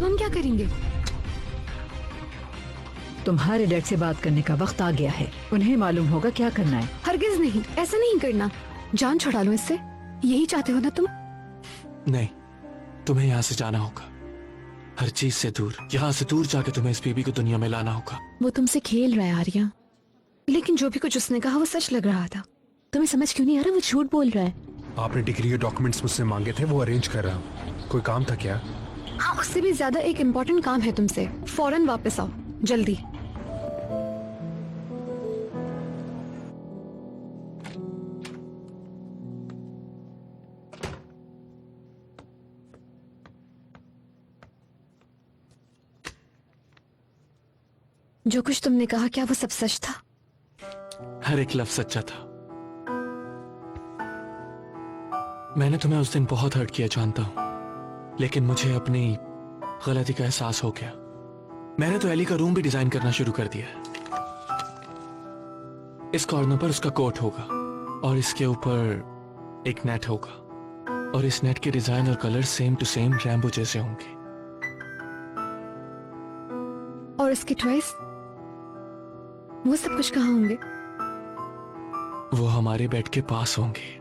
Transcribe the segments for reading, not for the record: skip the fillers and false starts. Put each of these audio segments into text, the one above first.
हम क्या करेंगे? तुम्हारे डैड से बात करने का वक्त आ गया है। उन्हें मालूम होगा क्या करना है। हरगिज नहीं, ऐसा नहीं करना। जान छुड़ा लो इससे, यही चाहते हो ना तुम? नहीं, तुम्हें यहाँ से जाना होगा, हर चीज से दूर। यहाँ से दूर जाके तुम्हें इस बेबी को दुनिया में लाना होगा। वो तुमसे खेल रहा है आर्या, लेकिन जो भी कुछ उसने कहा वो सच लग रहा था। तुम्हें समझ क्यों नहीं आ रहा? वो झूठ बोल रहा है। आपने डिग्री के डॉक्यूमेंट्स मुझसे मांगे थे, वो अरेंज कर रहा हूँ। कोई काम था क्या? हाँ, उससे भी ज्यादा एक इम्पोर्टेंट काम है तुमसे। फौरन वापस आओ, जल्दी। जो कुछ तुमने कहा, क्या वो सब सच था? हर एक लफ्ज सच्चा था। मैंने तुम्हें उस दिन बहुत हर्ट किया जानता हूं, लेकिन मुझे अपनी गलती का एहसास हो गया। मैंने तो एली का रूम भी डिजाइन करना शुरू कर दिया है। इस कॉर्नर पर उसका कोट होगा और इसके ऊपर एक नेट होगा, और इस नेट के डिजाइन और colour same to same Rambo जैसे होंगे। और इसके ट्वाइस, वो सब कुछ कहाँ होंगे? वो हमारे बेड के पास होंगे।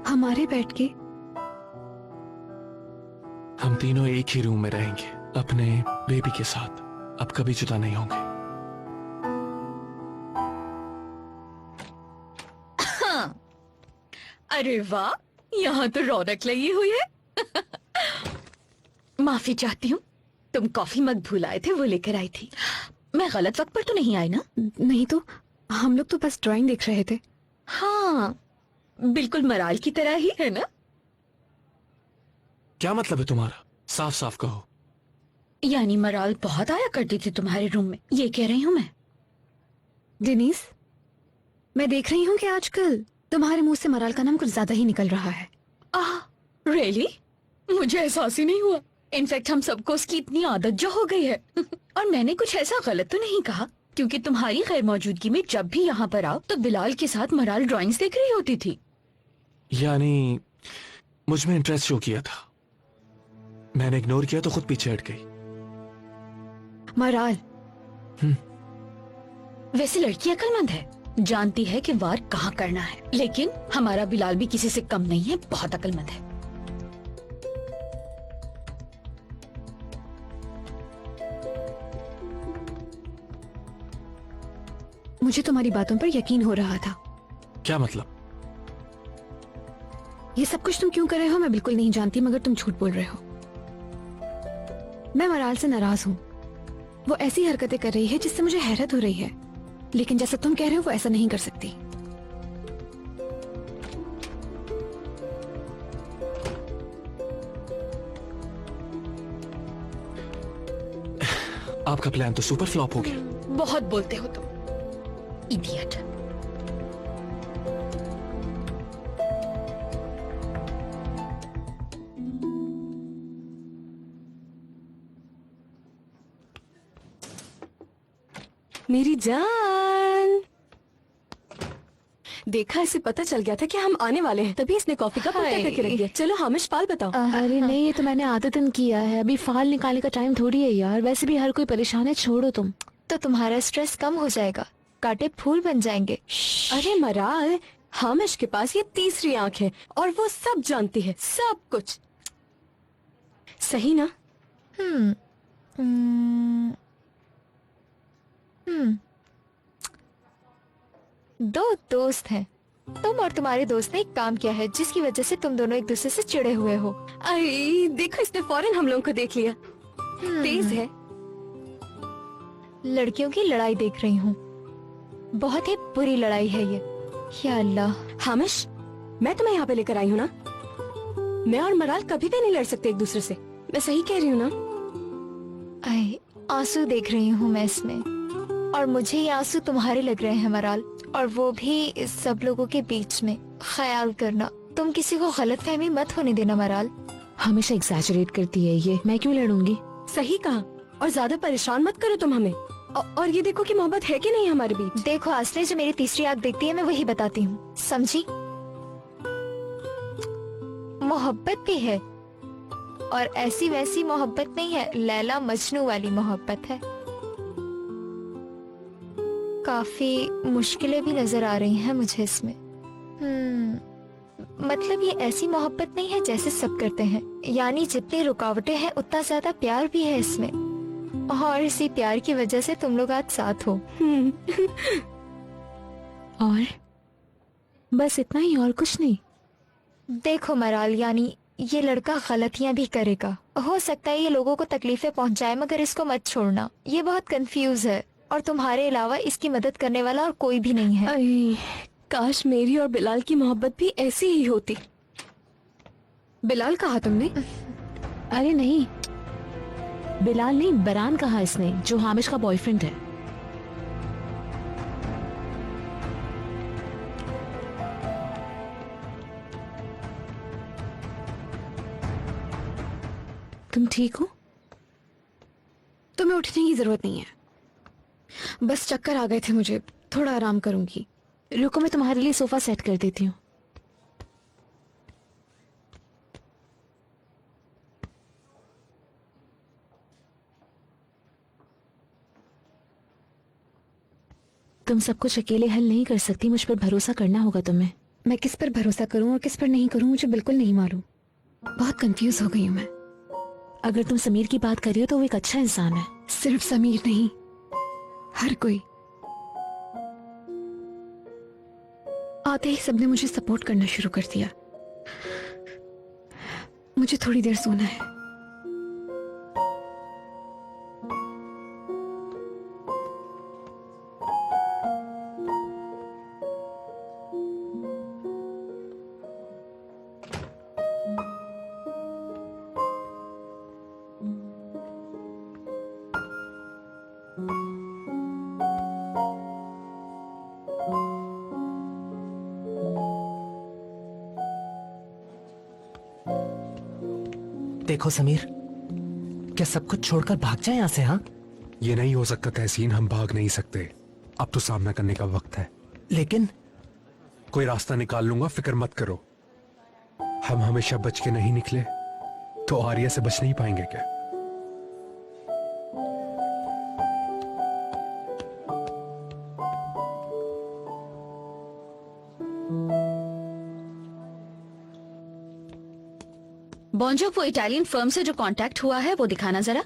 हमारे बेड के? हम तीनों एक ही रूम में रहेंगे अपने बेबी के साथ। अब कभी जुदा नहीं होंगे। हाँ। अरे वाह, यहाँ तो रौनक लगी हुई है। माफी चाहती हूँ, तुम कॉफी मग भूल आए थे, वो लेकर आई थी। मैं गलत वक्त पर तो नहीं आई ना? नहीं तो, हम लोग तो बस ड्राइंग देख रहे थे। हाँ, बिल्कुल मराल की तरह ही है ना? क्या मतलब है तुम्हारा? साफ साफ कहो। यानी मराल बहुत आया करती थी तुम्हारे रूम में, ये कह रही हूँ मैं। डेनिस, मैं देख रही हूँ कि आजकल तुम्हारे मुंह से मराल का नाम कुछ ज्यादा ही निकल रहा है। रियली? मुझे एहसास ही नहीं हुआ। इनफैक्ट हम सबको उसकी इतनी आदत जो हो गई है। और मैंने कुछ ऐसा गलत तो नहीं कहा, क्योंकि तुम्हारी गैर मौजूदगी में जब भी यहाँ पर आओ तो बिलाल के साथ मराल ड्राइंग्स देख रही होती थी। यानी मुझ में इंटरेस्ट शो किया था, मैंने इग्नोर किया तो खुद पीछे हट गई। मराल वैसे लड़की अक्लमंद है, जानती है कि वार कहाँ करना है, लेकिन हमारा बिलाल भी किसी से कम नहीं है, बहुत अक्लमंद है। मुझे तुम्हारी बातों पर यकीन हो रहा था। क्या मतलब? ये सब कुछ तुम क्यों कर रहे हो मैं बिल्कुल नहीं जानती, मगर तुम झूठ बोल रहे हो। मैं मराल से नाराज हूँ। वो ऐसी हरकतें कर रही है जिससे मुझे हैरत हो रही है, लेकिन जैसा तुम कह रहे हो वो ऐसा नहीं कर सकती। आपका प्लान तो सुपर फ्लॉप हो गया। बहुत बोलते हो तुम, इडियट। मेरी जान, देखा, इसे पता चल गया था कि हम आने वाले हैं, तभी इसने कॉफी का पत्ता करके रख दिया। चलो हामिश, फाल बताओ। अरे नहीं, ये तो मैंने आदतन किया है। अभी फाल निकालने का टाइम थोड़ी है यार। वैसे भी हर कोई परेशान है, छोड़ो तुम। तो तुम्हारा स्ट्रेस कम हो जाएगा, कांटे फूल बन जाएंगे। अरे मराल, हामिश के पास ये तीसरी आंख है और वो सब जानती है, सब कुछ। सही ना? दो दोस्त हैं, तुम और तुम्हारे दोस्त ने एक काम किया है जिसकी वजह से तुम दोनों एक दूसरे से चिढ़े हुए हो। अरे देखो, इसने फौरन हम लोगों को देख लिया। तेज है। लड़कियों की लड़ाई देख रही हूँ, बहुत ही बुरी लड़ाई है ये। या अल्लाह। हामिश, मैं तुम्हें यहाँ पे लेकर आई हूँ ना। मैं और मराल कभी भी नहीं लड़ सकते एक दूसरे से। मैं सही कह रही हूँ ना? आंसू देख रही हूँ मैं इसमें, और मुझे ये आंसू तुम्हारे लग रहे हैं मराल, और वो भी इस सब लोगों के बीच में। ख्याल करना, तुम किसी को गलतफहमी मत होने देना मराल। हमेशा एग्जैजरेट करती है ये, मैं क्यों लड़ूंगी? सही कहा, और ज्यादा परेशान मत करो तुम हमें। और ये देखो कि मोहब्बत है कि नहीं हमारे बीच। देखो आसले, जो मेरी तीसरी आंख देखती है मैं वही बताती हूँ, समझी? मोहब्बत भी है, और ऐसी वैसी मोहब्बत नहीं है, लैला मजनू वाली मोहब्बत है। काफी मुश्किलें भी नजर आ रही हैं मुझे इसमें। मतलब ये ऐसी मोहब्बत नहीं है जैसे सब करते हैं, यानी जितनी रुकावटें हैं उतना ज्यादा प्यार भी है इसमें, और इसी प्यार की वजह से तुम लोग आज साथ हो। और बस इतना ही, और कुछ नहीं? देखो मराल, यानी ये लड़का गलतियां भी करेगा, हो सकता है ये लोगों को तकलीफें पहुंचाए, मगर इसको मत छोड़ना। ये बहुत कंफ्यूज है और तुम्हारे अलावा इसकी मदद करने वाला और कोई भी नहीं है। अरे काश मेरी और बिलाल की मोहब्बत भी ऐसी ही होती। बिलाल कहा तुमने? अरे नहीं, बिलाल नहीं, बरान कहा इसने, जो हामिश का बॉयफ्रेंड है। तुम ठीक हो? तुम्हें उठने की जरूरत नहीं है, बस चक्कर आ गए थे मुझे, थोड़ा आराम करूंगी। रुको, मैं तुम्हारे लिए सोफा सेट कर देती हूँ। तुम सब कुछ अकेले हल नहीं कर सकती, मुझ पर भरोसा करना होगा तुम्हें। मैं किस पर भरोसा करूं और किस पर नहीं करूं मुझे बिल्कुल नहीं मालूम। बहुत कंफ्यूज हो गई हूं मैं। अगर तुम समीर की बात कर रही हो तो वो एक अच्छा इंसान है। सिर्फ समीर नहीं, हर कोई। आते ही सबने मुझे सपोर्ट करना शुरू कर दिया। मुझे थोड़ी देर सोना है। देखो समीर, क्या सब कुछ छोड़कर भाग जाए यहाँ से? हाँ, ये नहीं हो सकता तहसीन, हम भाग नहीं सकते। अब तो सामना करने का वक्त है। लेकिन कोई रास्ता निकाल लूंगा, फिक्र मत करो। हम हमेशा बच के नहीं निकले तो आर्या से बच नहीं पाएंगे क्या? बॉन्जो, वो इटालियन फर्म से जो कांटेक्ट हुआ है वो दिखाना जरा।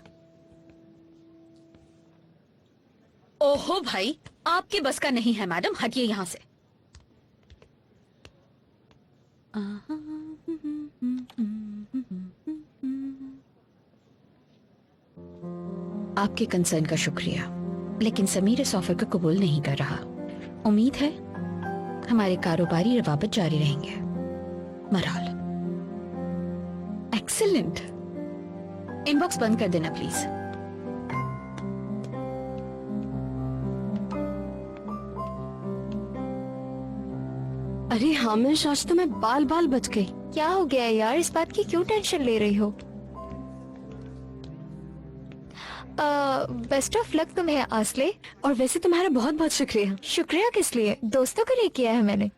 ओहो भाई, आपके बस का नहीं है मैडम, हटिए यहाँ से। आपके कंसर्न का शुक्रिया, लेकिन समीर इस ऑफर को कबूल नहीं कर रहा। उम्मीद है हमारे कारोबारी रवाबत जारी रहेंगे। Moral, excellent. इनबॉक्स बंद कर देना प्लीज। अरे हामिश, आज तो मैं बाल बाल बच गई। क्या हो गया यार, इस बात की क्यों टेंशन ले रही हो? बेस्ट ऑफ लक तुम्हें आसले। और वैसे तुम्हारा बहुत बहुत शुक्रिया। शुक्रिया किस लिए? दोस्तों के लिए किया है मैंने।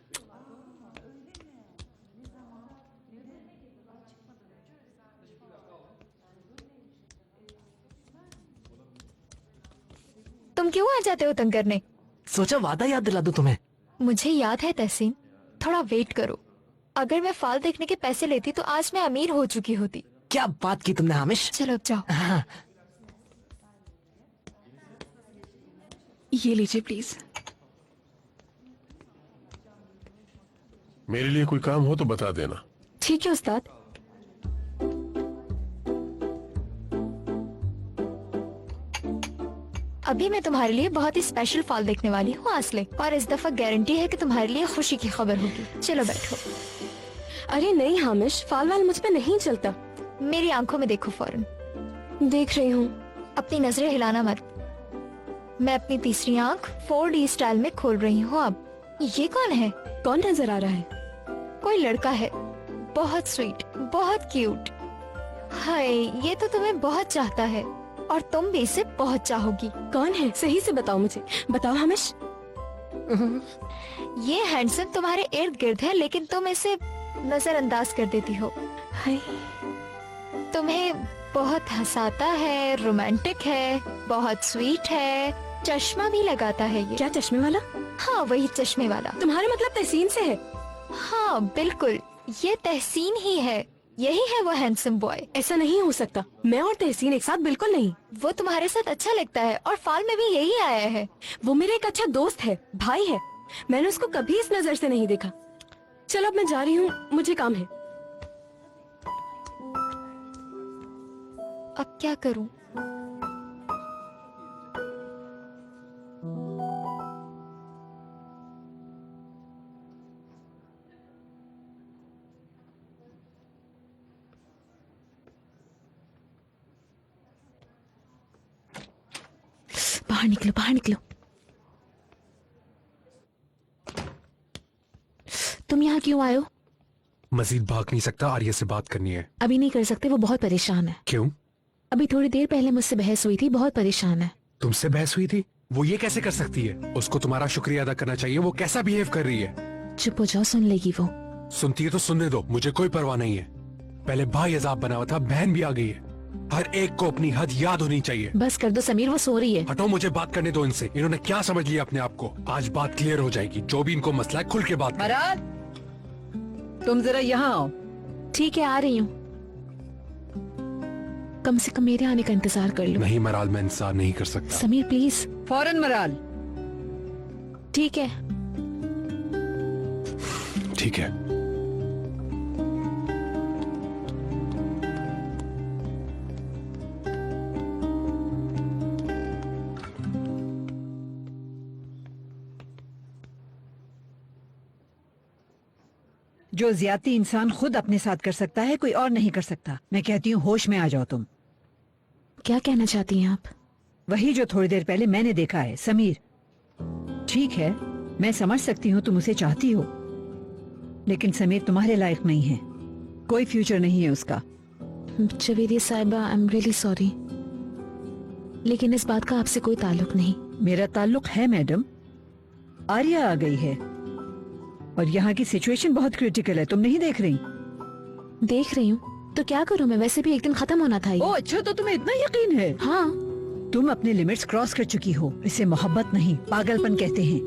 तुम क्यों आ जाते हो तंग करने? सोचा वादा याद दिला दूं तुम्हें। मुझे याद है तहसीन, थोड़ा वेट करो। अगर मैं फाल देखने के पैसे लेती तो आज मैं अमीर हो चुकी होती। क्या बात की तुमने हामिश। चलो अब जाओ। हाँ, ये लीजिए प्लीज। मेरे लिए कोई काम हो तो बता देना। ठीक है उस्ताद। अभी मैं तुम्हारे लिए बहुत ही स्पेशल फाल देखने वाली हूँ आसले, और इस दफा गारंटी है कि तुम्हारे लिए खुशी की खबर होगी। चलो बैठो। अरे नहीं हामिश, फाल वाल मुझ पे नहीं चलता। मेरी आंखों में देखो फौरन। देख रही हूँ। अपनी नजरें हिलाना मत। मैं अपनी तीसरी आंख 4D स्टाइल में खोल रही हूँ अब। ये कौन है? कौन नजर आ रहा है? कोई लड़का है, बहुत स्वीट, बहुत क्यूट। हाय, ये तो तुम्हें बहुत चाहता है और तुम भी इसे बहुत चाहोगी। कौन है? सही से बताओ मुझे। बताओ हामिश। ये हैंडसम तुम्हारे इर्द गिर्द है, लेकिन तुम इसे नजरअंदाज कर देती हो। हाय, तुम्हें बहुत हंसाता है, रोमांटिक है, बहुत स्वीट है, चश्मा भी लगाता है ये। क्या चश्मे वाला? हाँ वही चश्मे वाला। तुम्हारा मतलब तहसीन से है? हाँ बिल्कुल, ये तहसीन ही है, यही है वो हैंडसम बॉय। ऐसा नहीं हो सकता, मैं और तहसीन एक साथ बिल्कुल नहीं। वो तुम्हारे साथ अच्छा लगता है और फाल में भी यही आया है। वो मेरा एक अच्छा दोस्त है, भाई है। मैंने उसको कभी इस नजर से नहीं देखा। चलो अब मैं जा रही हूँ, मुझे काम है। अब क्या करूँ? बाहर निकलो, बाहर निकलो। तुम यहाँ क्यों आए हो? मजीद भाग नहीं सकता, आर्या से बात करनी है। अभी नहीं कर सकते, वो बहुत परेशान है। क्यों? अभी थोड़ी देर पहले मुझसे बहस हुई थी, बहुत परेशान है। तुमसे बहस हुई थी? वो ये कैसे कर सकती है? उसको तुम्हारा शुक्रिया अदा करना चाहिए। वो कैसा बिहेव कर रही है? चुप हो जाओ, सुन लेगी वो। सुनती है तो सुनने दो, मुझे कोई परवाह नहीं है। पहले भाई अजाब बना हुआ था, बहन भी आ गई है। हर एक को अपनी हद याद होनी चाहिए। बस कर दो समीर, वो सो रही है। हटो, मुझे बात करने दो इनसे। इन्होंने क्या समझ लिया अपने आप को? आज बात क्लियर हो जाएगी। जो भी इनको मसला है खुल के बात करें। मराल, तुम जरा यहाँ आओ। ठीक है, आ रही हूँ। कम से कम मेरे आने का इंतजार कर लो। नहीं मराल, मैं इंतजार नहीं कर सकता। समीर प्लीज। फौरन मराल। ठीक है। ठीक है। जो ज्यादती इंसान खुद अपने साथ कर सकता है, कोई और नहीं कर सकता। मैं कहती हूँ होश में आ जाओ तुम। क्या कहना चाहती हैं आप? वही जो थोड़ी देर पहले मैंने देखा है। समीर, ठीक है, मैं समझ सकती हूँ तुम उसे चाहती हो, लेकिन समीर तुम्हारे लायक नहीं है। कोई फ्यूचर नहीं है उसका। जवेरिया साहिबा, आई एम रियली सॉरी, लेकिन इस बात का आपसे कोई ताल्लुक नहीं। मेरा ताल्लुक है मैडम। आर्या आ गई है और यहाँ की सिचुएशन बहुत क्रिटिकल है। तुम नहीं देख रही? देख रही हूँ तो क्या करूँ मैं? वैसे भी एक दिन खत्म होना था ये। ओ अच्छा, तो तुम्हें इतना यकीन है? हाँ। तुम अपने लिमिट्स क्रॉस कर चुकी हो। इसे मोहब्बत नहीं, पागलपन कहते हैं।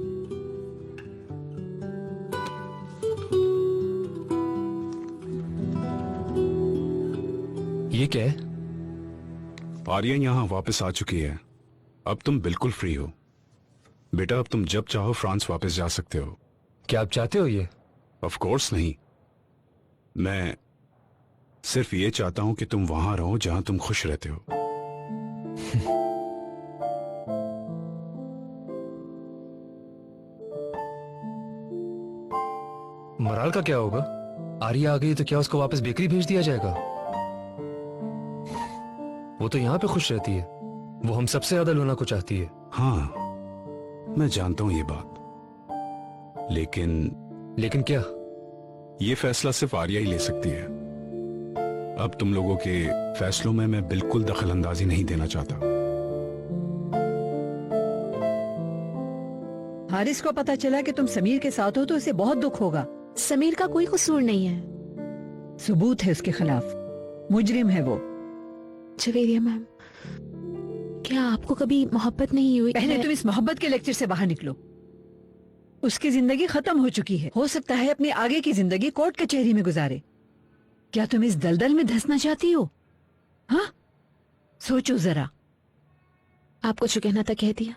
ये क्या है? आर्या यहाँ वापस आ चुकी है। अब तुम बिल्कुल फ्री हो बेटा। अब तुम जब चाहो फ्रांस वापस जा सकते हो। क्या आप चाहते हो ये? ऑफ कोर्स नहीं, मैं सिर्फ ये चाहता हूं कि तुम वहां रहो जहां तुम खुश रहते हो। मराल का क्या होगा? आर्या आ गई तो क्या उसको वापस बेकरी भेज दिया जाएगा? वो तो यहाँ पे खुश रहती है। वो हम सबसे ज्यादा लूना को चाहती है। हाँ, मैं जानता हूं ये बात, लेकिन क्या? ये फैसला सिर्फ आर्या ही ले सकती है। अब तुम लोगों के फैसलों में मैं बिल्कुल दखल अंदाजी नहीं देना चाहता। हारिस को पता चला कि तुम समीर के साथ हो तो उसे बहुत दुख होगा। समीर का कोई कसूर नहीं है। सबूत है उसके खिलाफ, मुजरिम है वो। जवेरिया मैम, क्या आपको कभी मोहब्बत नहीं हुई? पहले तुम इस मोहब्बत के लेक्चर से बाहर निकलो। उसकी जिंदगी खत्म हो चुकी है। हो सकता है अपनी आगे की जिंदगी कोर्ट कचहरी में गुजारे। क्या तुम इस दलदल में धंसना चाहती हो? हाँ, सोचो जरा। आपको जो कहना था कह दिया।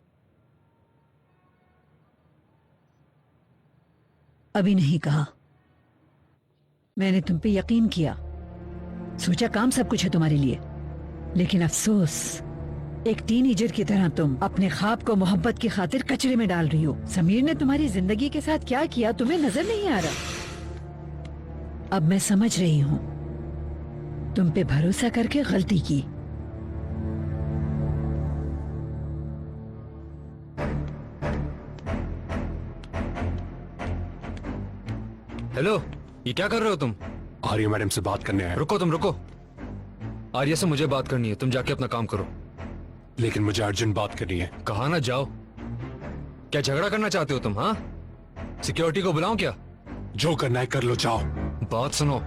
अभी नहीं कहा। मैंने तुम पे यकीन किया, सोचा काम सब कुछ है तुम्हारे लिए, लेकिन अफसोस, एक टीनेजर की तरह तुम अपने ख्वाब को मोहब्बत की खातिर कचरे में डाल रही हो। समीर ने तुम्हारी जिंदगी के साथ क्या किया तुम्हें नजर नहीं आ रहा। अब मैं समझ रही हूं, तुम पे भरोसा करके गलती की। हेलो, ये क्या कर रहे हो तुम? आर्या मैडम से बात करने आया। रुको, तुम रुको। आर्या से मुझे बात करनी है, तुम जाके अपना काम करो। लेकिन मुझे अर्जेंट बात करनी है। कहा ना जाओ। क्या झगड़ा करना चाहते हो तुम? हाँ, सिक्योरिटी को बुलाऊं क्या? जो करना है कर लो, जाओ। बात सुनो।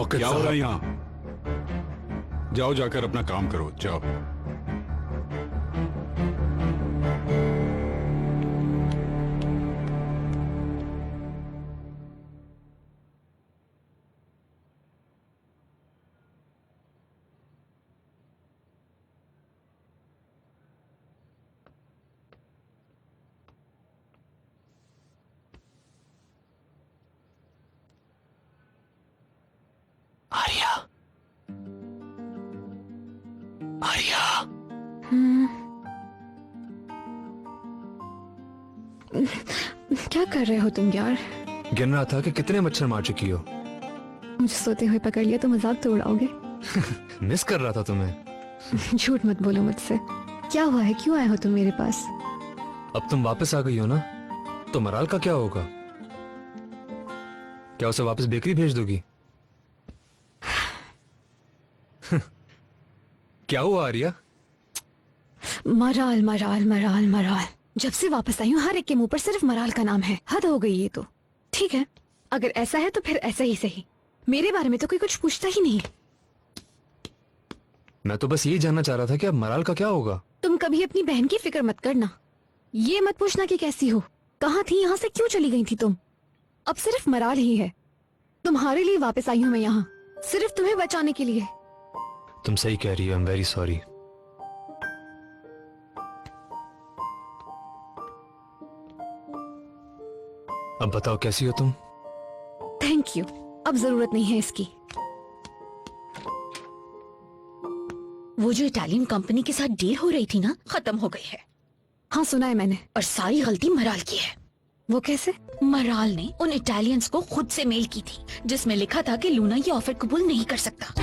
क्या हो रहा है यहाँ? जाओ जाकर अपना काम करो, जाओ। आर्या, आर्या, क्या कर रहे हो तुम यार? गिन रहा था कि कितने मच्छर मार चुकी हो। मुझे सोते हुए पकड़ लिया तो मजाक तो उड़ाओगे। मिस कर रहा था तुम्हें। झूठ मत बोलो मुझसे। क्या हुआ है, क्यों आए हो तुम मेरे पास? अब तुम वापस आ गई हो ना, तो मराल का क्या होगा? क्या उसे वापस बेकरी भेज दोगी? क्या हुआ Arya? Moral moral moral moral, जब से वापस आई हूँ हर एक के मुंह पर सिर्फ मराल का नाम है। हद हो गई ये तो। ठीक है, अगर ऐसा है तो फिर ऐसा ही सही। मेरे बारे में तो कोई कुछ पूछता ही नहीं। मैं तो बस यही जानना चाह रहा था कि अब मराल का क्या होगा। तुम कभी अपनी बहन की फिक्र मत करना। ये मत पूछना कि कैसी हो, कहाँ थी, यहाँ से क्यों चली गई थी तुम। अब सिर्फ मराल ही है। तुम्हारे लिए वापस आई हूँ मैं यहाँ, सिर्फ तुम्हें बचाने के लिए। तुम सही कह रही हो, आई एम वेरी सॉरी। अब बताओ कैसी हो तुम? थैंक यू, अब जरूरत नहीं है इसकी। वो जो इटालियन कंपनी के साथ डील हो रही थी ना, खत्म हो गई है। हाँ सुना है मैंने। और सारी गलती मराल की है। वो कैसे? मराल ने उन इटालियंस को खुद से मेल की थी जिसमें लिखा था कि लूना ये ऑफर कबूल नहीं कर सकता।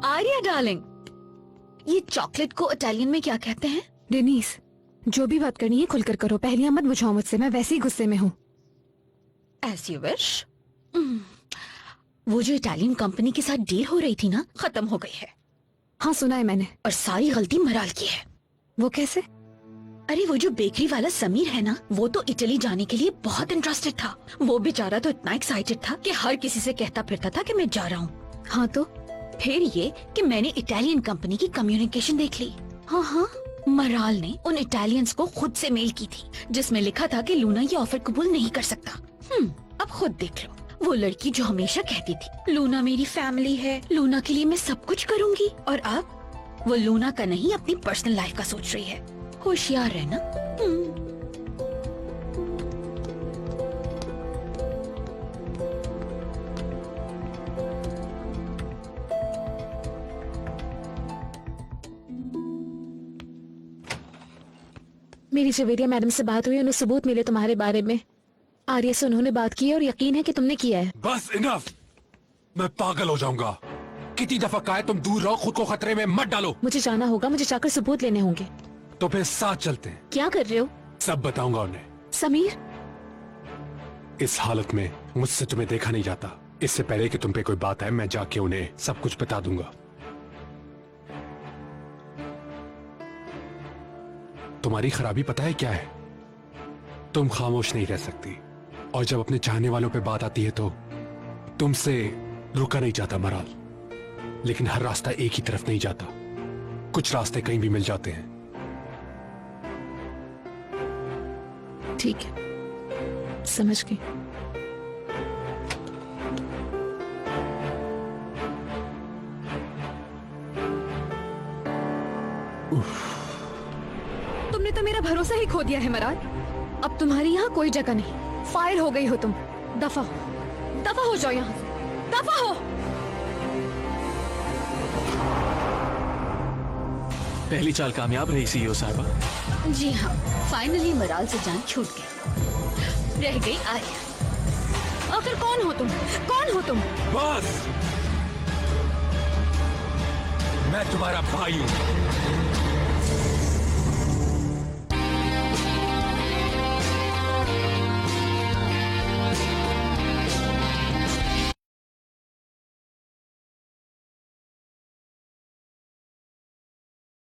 आर्या डार्लिंग, ये चॉकलेट को इटालियन में क्या कहते हैं? डेनीस, जो भी बात करनी है खुलकर करो, पहलियां मत बुझाओ मुझसे, मैं वैसे ही गुस्से में हूँ। As you wish। वो जो इटालियन कंपनी के साथ डील हो रही थी ना, खत्म हो गई है। हाँ सुना है मैंने। और सारी गलती मराल की है। वो कैसे? अरे वो जो बेकरी वाला समीर है ना, वो तो इटली जाने के लिए बहुत इंटरेस्टेड था। वो बेचारा तो इतना एक्साइटेड था कि हर किसी से कहता फिरता था कि मैं जा रहा हूँ। हाँ तो फिर ये कि मैंने इटालियन कंपनी की कम्युनिकेशन देख ली। हाँ, मराल ने उन इटालियंस को खुद से मेल की थी जिसमें लिखा था कि लूना ये ऑफर कबूल नहीं कर सकता। अब खुद देख लो, वो लड़की जो हमेशा कहती थी लूना मेरी फैमिली है, लूना के लिए मैं सब कुछ करूँगी, और अब वो लूना का नहीं अपनी पर्सनल लाइफ का सोच रही है। होशियार रहना। मेरी जवेरिया मैडम से बात हुई, उन्हें सबूत मिले तुम्हारे बारे में। आर्या से उन्होंने बात की है और यकीन है कि तुमने किया है। बस इनफ, मैं पागल हो जाऊंगा। कितनी दफा कहा है तुम दूर रहो, खुद को खतरे में मत डालो। मुझे जाना होगा, मुझे जाकर सबूत लेने होंगे। तो फिर साथ चलते हैं। क्या कर रहे हो? सब बताऊंगा उन्हें। समीर, इस हालत में मुझसे तुम्हें देखा नहीं जाता। इससे पहले कि तुम पे कोई बात आए, मैं जाके उन्हें सब कुछ बता दूंगा। तुम्हारी खराबी पता है क्या है? तुम खामोश नहीं रह सकती, और जब अपने चाहने वालों पे बात आती है तो तुमसे रुका नहीं जाता मराल। लेकिन हर रास्ता एक ही तरफ नहीं जाता, कुछ रास्ते कहीं भी मिल जाते हैं। ठीक है, समझ गई। तुमने तो मेरा भरोसा ही खो दिया है मराल। अब तुम्हारी यहाँ कोई जगह नहीं, फायर हो गई हो तुम। दफा हो जाओ यहाँ से, दफा हो। पहली चाल कामयाब रही सीईओ साहिबा। जी हाँ, फाइनली मराल से जान छूट गई, रह गई आर्या। आखिर कौन हो तुम? कौन हो तुम? बस, मैं तुम्हारा भाई हूं।